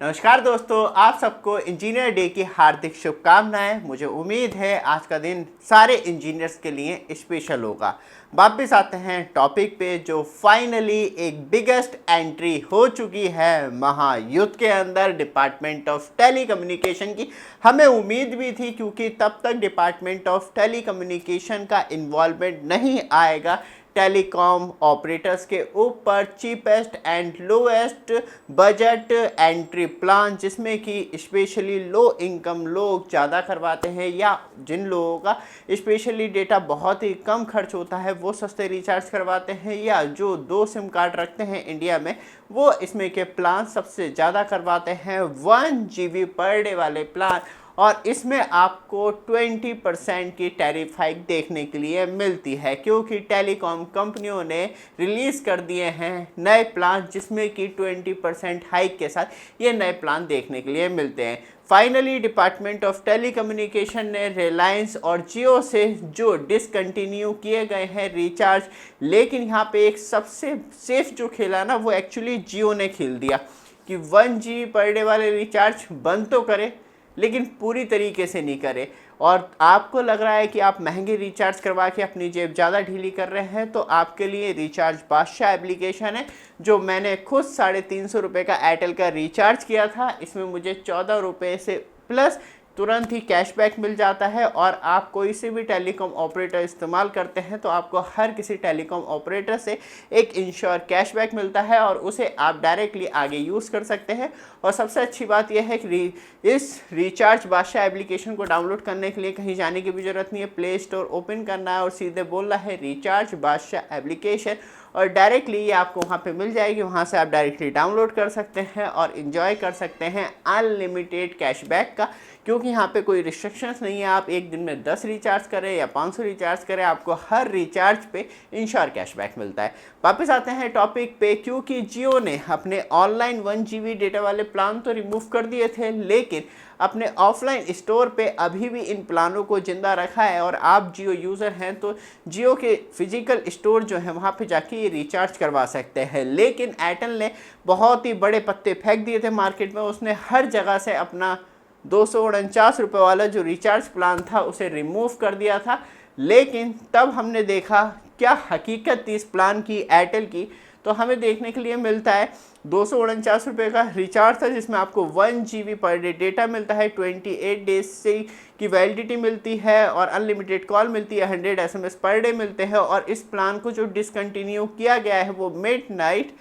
नमस्कार दोस्तों, आप सबको इंजीनियर डे की हार्दिक शुभकामनाएं। मुझे उम्मीद है आज का दिन सारे इंजीनियर्स के लिए स्पेशल होगा। वापस आते हैं टॉपिक पे, जो फाइनली एक बिगेस्ट एंट्री हो चुकी है महायुद्ध के अंदर डिपार्टमेंट ऑफ टेली कम्युनिकेशन की। हमें उम्मीद भी थी, क्योंकि तब तक डिपार्टमेंट ऑफ टेली कम्युनिकेशन का इन्वॉल्वमेंट नहीं आएगा टेलीकॉम ऑपरेटर्स के ऊपर cheapest and lowest budget entry plan, जिसमें कि स्पेशली लो इनकम लोग ज़्यादा करवाते हैं, या जिन लोगों का स्पेशली डेटा बहुत ही कम खर्च होता है वो सस्ते रिचार्ज करवाते हैं, या जो 2 सिम कार्ड रखते हैं इंडिया में वो इसमें के प्लान सबसे ज़्यादा करवाते हैं 1 GB पर डे वाले प्लान। और इसमें आपको 20% की टैरिफ हाइक देखने के लिए मिलती है, क्योंकि टेलीकॉम कंपनियों ने रिलीज़ कर दिए हैं नए प्लान, जिसमें कि 20% हाइक के साथ ये नए प्लान देखने के लिए मिलते हैं। Finally department of telecommunication ने रिलायंस और जियो से जो डिसकंटिन्यू किए गए हैं रिचार्ज, लेकिन यहाँ पे एक सबसे सेफ जो खेला ना वो एक्चुअली जियो ने खेल दिया कि 1 GB पर डे वाले रिचार्ज बंद तो करे लेकिन पूरी तरीके से नहीं करे। और आपको लग रहा है कि आप महंगे रिचार्ज करवा के अपनी जेब ज़्यादा ढीली कर रहे हैं, तो आपके लिए रिचार्ज बादशाह एप्लीकेशन है, जो मैंने खुद 350 रुपये का एयरटेल का रिचार्ज किया था। इसमें मुझे 14 रुपये से प्लस तुरंत ही कैशबैक मिल जाता है। और आप कोई से भी टेलीकॉम ऑपरेटर इस्तेमाल करते हैं तो आपको हर किसी टेलीकॉम ऑपरेटर से एक इंश्योर कैशबैक मिलता है, और उसे आप डायरेक्टली आगे यूज़ कर सकते हैं। और सबसे अच्छी बात यह है कि इस रिचार्ज बादशाह एप्लीकेशन को डाउनलोड करने के लिए कहीं जाने की भी ज़रूरत नहीं है। प्ले स्टोर ओपन करना है और सीधे बोलना है रिचार्ज बादशाह एप्लीकेशन, और डायरेक्टली ये आपको वहाँ पे मिल जाएगी। वहाँ से आप डायरेक्टली डाउनलोड कर सकते हैं और इन्जॉय कर सकते हैं अनलिमिटेड कैशबैक का, क्योंकि यहाँ पे कोई रिस्ट्रिक्शंस नहीं है। आप एक दिन में 10 रिचार्ज करें या 500 रिचार्ज करें, आपको हर रिचार्ज पे इंश्योर कैशबैक मिलता है। वापस आते हैं टॉपिक पे, क्योंकि जियो ने अपने ऑनलाइन 1 GB डेटा वाले प्लान तो रिमूव कर दिए थे, लेकिन अपने ऑफलाइन स्टोर पे अभी भी इन प्लानों को ज़िंदा रखा है। और आप जियो यूज़र हैं तो जियो के फिजिकल स्टोर जो है वहाँ पे जाके ये रिचार्ज करवा सकते हैं। लेकिन एयरटेल ने बहुत ही बड़े पत्ते फेंक दिए थे मार्केट में। उसने हर जगह से अपना 249 रुपये वाला जो रिचार्ज प्लान था उसे रिमूव कर दिया था। लेकिन तब हमने देखा क्या हकीकत थी इस प्लान की एयरटेल की, तो हमें देखने के लिए मिलता है 249 रुपये का रिचार्ज था, जिसमें आपको 1 GB पर डे डेटा मिलता है, 28 डेज से की वैलिडिटी मिलती है, और अनलिमिटेड कॉल मिलती है, 100 SMS पर डे मिलते हैं। और इस प्लान को जो डिसकंटिन्यू किया गया है वो मिडनाइट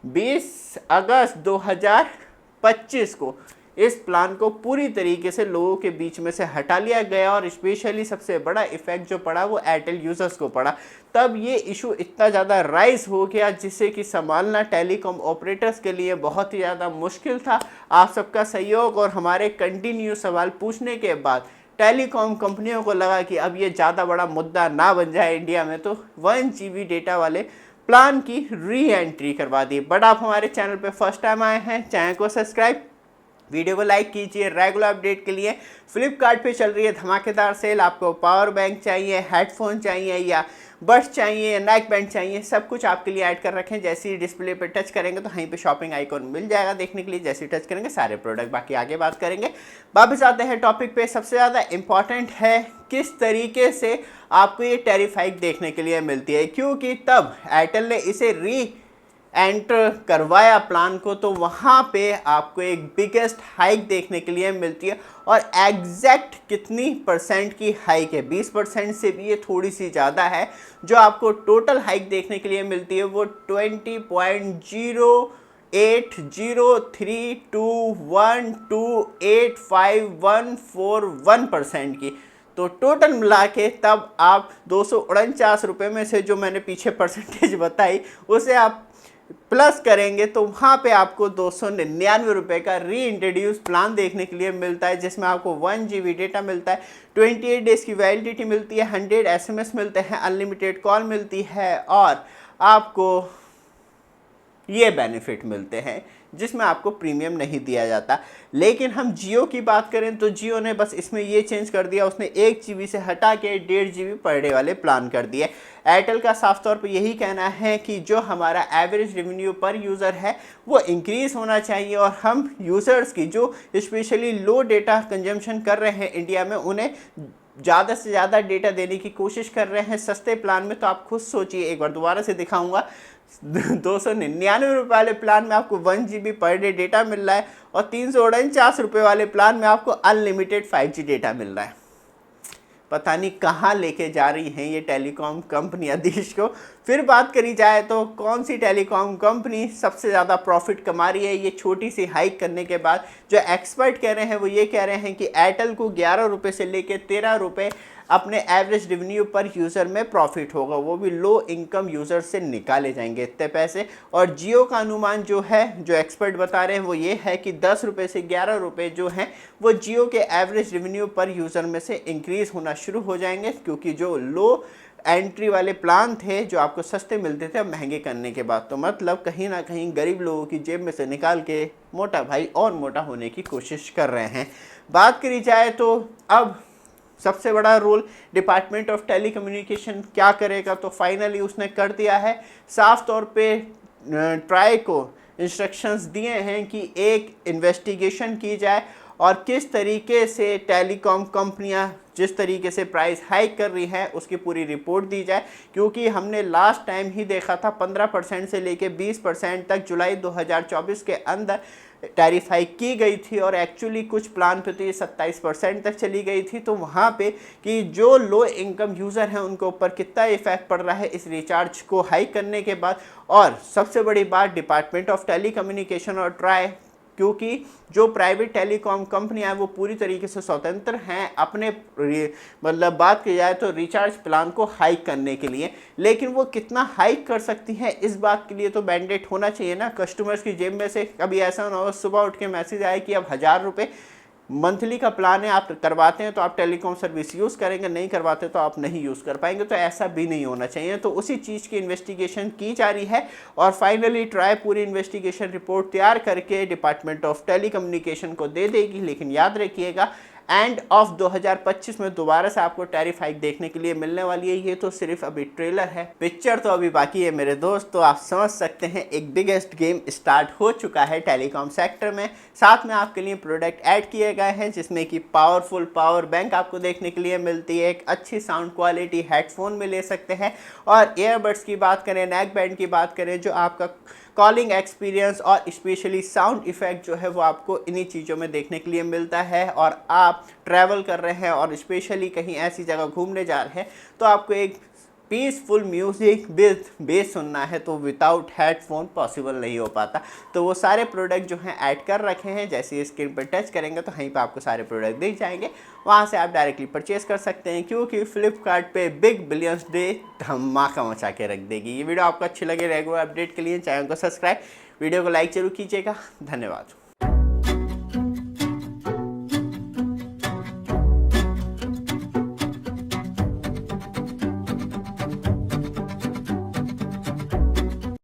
20 अगस्त 2025 को इस प्लान को पूरी तरीके से लोगों के बीच में से हटा लिया गया। और स्पेशली सबसे बड़ा इफेक्ट जो पड़ा वो एयरटेल यूज़र्स को पड़ा। तब ये इशू इतना ज़्यादा राइज हो गया जिससे कि संभालना टेलीकॉम ऑपरेटर्स के लिए बहुत ही ज़्यादा मुश्किल था। आप सबका सहयोग और हमारे कंटिन्यू सवाल पूछने के बाद टेलीकॉम कंपनियों को लगा कि अब ये ज़्यादा बड़ा मुद्दा ना बन जाए इंडिया में, तो 1 GB डेटा वाले प्लान की री एंट्री करवा दी। बट आप हमारे चैनल पे फर्स्ट टाइम आए हैं, चैनल को सब्सक्राइब, वीडियो को लाइक कीजिए। रेगुलर अपडेट के लिए फ्लिपकार्ट पे चल रही है धमाकेदार सेल। आपको पावर बैंक चाहिए, हेडफोन चाहिए, या बड्स चाहिए, या नेक बैंड चाहिए, सब कुछ आपके लिए ऐड कर रखे हैं। जैसे ही डिस्प्ले पे टच करेंगे तो वहीं पे शॉपिंग आइकॉन मिल जाएगा देखने के लिए। जैसे ही टच करेंगे सारे प्रोडक्ट, बाकी आगे बात करेंगे। वापस आते हैं टॉपिक पे। सबसे ज़्यादा इम्पॉर्टेंट है किस तरीके से आपको ये टैरिफ हाइक देखने के लिए मिलती है, क्योंकि तब एयरटेल ने इसे एंटर करवाया प्लान को, तो वहाँ पे आपको एक बिगेस्ट हाइक देखने के लिए मिलती है। और एग्जैक्ट कितनी परसेंट की हाइक है, 20% से भी ये थोड़ी सी ज़्यादा है। जो आपको टोटल हाइक देखने के लिए मिलती है वो 20.080321285141% की। तो टोटल मिला के तब आप 249 रुपये में से जो मैंने पीछे परसेंटेज बताई उसे आप प्लस करेंगे तो वहाँ पे आपको 299 रुपये का री इंट्रोड्यूस प्लान देखने के लिए मिलता है, जिसमें आपको 1 GB डेटा मिलता है, 28 डेज़ की वैलिडिटी मिलती है, 100 SMS मिलते हैं, अनलिमिटेड कॉल मिलती है, और आपको ये बेनिफिट मिलते हैं जिसमें आपको प्रीमियम नहीं दिया जाता। लेकिन हम जियो की बात करें तो जियो ने बस इसमें ये चेंज कर दिया, उसने 1 GB से हटा के 1.5 GB पर डे वाले प्लान कर दिए। एयरटेल का साफ तौर पर यही कहना है कि जो हमारा एवरेज रेवेन्यू पर यूज़र है वो इंक्रीज़ होना चाहिए, और हम यूज़र्स की जो स्पेशली लो डेटा कंजम्पशन कर रहे हैं इंडिया में, उन्हें ज़्यादा से ज़्यादा डेटा देने की कोशिश कर रहे हैं सस्ते प्लान में। तो आप खुद सोचिए, एक बार दोबारा से दिखाऊंगा, 299 रुपये वाले प्लान में आपको 1 GB पर डे डेटा मिल रहा है, और 349 रुपये वाले प्लान में आपको अनलिमिटेड 5G डेटा मिल रहा है। पता नहीं कहाँ लेके जा रही हैं ये टेलीकॉम कंपनियां देश को। फिर बात करी जाए तो कौन सी टेलीकॉम कंपनी सबसे ज़्यादा प्रॉफिट कमा रही है, ये छोटी सी हाइक करने के बाद जो एक्सपर्ट कह रहे हैं वो ये कह रहे हैं कि एयरटेल को 11 रुपये से लेकर 13 रुपये अपने एवरेज रेवेन्यू पर यूज़र में प्रॉफिट होगा, वो भी लो इनकम यूज़र से निकाले जाएंगे इतने पैसे। और जियो का अनुमान जो है, जो एक्सपर्ट बता रहे हैं वो ये है कि 10 रुपये से 11 रुपये जो हैं वो जियो के एवरेज रेवेन्यू पर यूज़र में से इंक्रीज़ होना शुरू हो जाएंगे, क्योंकि जो लो एंट्री वाले प्लान थे जो आपको सस्ते मिलते थे अब महंगे करने के बाद, तो मतलब कहीं ना कहीं गरीब लोगों की जेब में से निकाल के मोटा भाई और मोटा होने की कोशिश कर रहे हैं। बात करी जाए तो अब सबसे बड़ा रोल डिपार्टमेंट ऑफ टेलीकम्युनिकेशन क्या करेगा, तो फाइनली उसने कर दिया है। साफ तौर पे ट्राई को इंस्ट्रक्शंस दिए हैं कि एक इन्वेस्टिगेशन की जाए और किस तरीके से टेलीकॉम कंपनियां जिस तरीके से प्राइस हाइक कर रही हैं उसकी पूरी रिपोर्ट दी जाए, क्योंकि हमने लास्ट टाइम ही देखा था 15% से लेके 20% तक जुलाई 2024 के अंदर टैरिफ हाइक की गई थी, और एक्चुअली कुछ प्लान पे तो ये 27% तक चली गई थी। तो वहाँ पे कि जो लो इनकम यूज़र हैं उनके ऊपर कितना इफेक्ट पड़ रहा है इस रिचार्ज को हाइक करने के बाद। और सबसे बड़ी बात, डिपार्टमेंट ऑफ टेलीकम्युनिकेशन और ट्राई, क्योंकि जो प्राइवेट टेलीकॉम कंपनियां हैं वो पूरी तरीके से स्वतंत्र हैं अपने मतलब बात की जाए तो रिचार्ज प्लान को हाइक करने के लिए, लेकिन वो कितना हाइक कर सकती हैं इस बात के लिए तो मैंडेट होना चाहिए ना कस्टमर्स की जेब में से। कभी ऐसा ना हो सुबह उठ के मैसेज आए कि अब 1000 रुपये मंथली का प्लान है, आप करवाते हैं तो आप टेलीकॉम सर्विस यूज़ करेंगे, नहीं करवाते तो आप नहीं यूज़ कर पाएंगे। तो ऐसा भी नहीं होना चाहिए। तो उसी चीज़ की इन्वेस्टिगेशन की जा रही है, और फाइनली ट्राई पूरी इन्वेस्टिगेशन रिपोर्ट तैयार करके डिपार्टमेंट ऑफ टेलीकम्युनिकेशन को दे देगी। लेकिन याद रखिएगा, एंड ऑफ 2025 में दोबारा से आपको टैरिफ हाइक देखने के लिए मिलने वाली है। ये तो सिर्फ अभी ट्रेलर है, पिक्चर तो अभी बाकी है मेरे दोस्त। तो आप समझ सकते हैं एक बिगेस्ट गेम स्टार्ट हो चुका है टेलीकॉम सेक्टर में। साथ में आपके लिए प्रोडक्ट ऐड किए गए हैं जिसमें कि पावरफुल पावर बैंक आपको देखने के लिए मिलती है, एक अच्छी साउंड क्वालिटी हेडफोन में ले सकते हैं, और ईयरबड्स की बात करें, नेक बैंड की बात करें, जो आपका कॉलिंग एक्सपीरियंस और स्पेशली साउंड इफ़ेक्ट जो है वो आपको इन्हीं चीज़ों में देखने के लिए मिलता है। और आप ट्रैवल कर रहे हैं और स्पेशली कहीं ऐसी जगह घूमने जा रहे हैं तो आपको एक पीसफुल म्यूज़िक विद बेस सुनना है तो विदाउट हेडफोन पॉसिबल नहीं हो पाता। तो वो सारे प्रोडक्ट जो हैं ऐड कर रखे हैं, जैसे स्क्रीन पर टच करेंगे तो वहीं पे आपको सारे प्रोडक्ट दिख जाएंगे, वहाँ से आप डायरेक्टली परचेज़ कर सकते हैं, क्योंकि फ्लिपकार्ट पे बिग बिलियंस डे धमाका मचा के रख देगी। ये वीडियो आपको अच्छी लगे, रेगुलर अपडेट के लिए चैनल को सब्सक्राइब, वीडियो को लाइक जरूर कीजिएगा। धन्यवाद।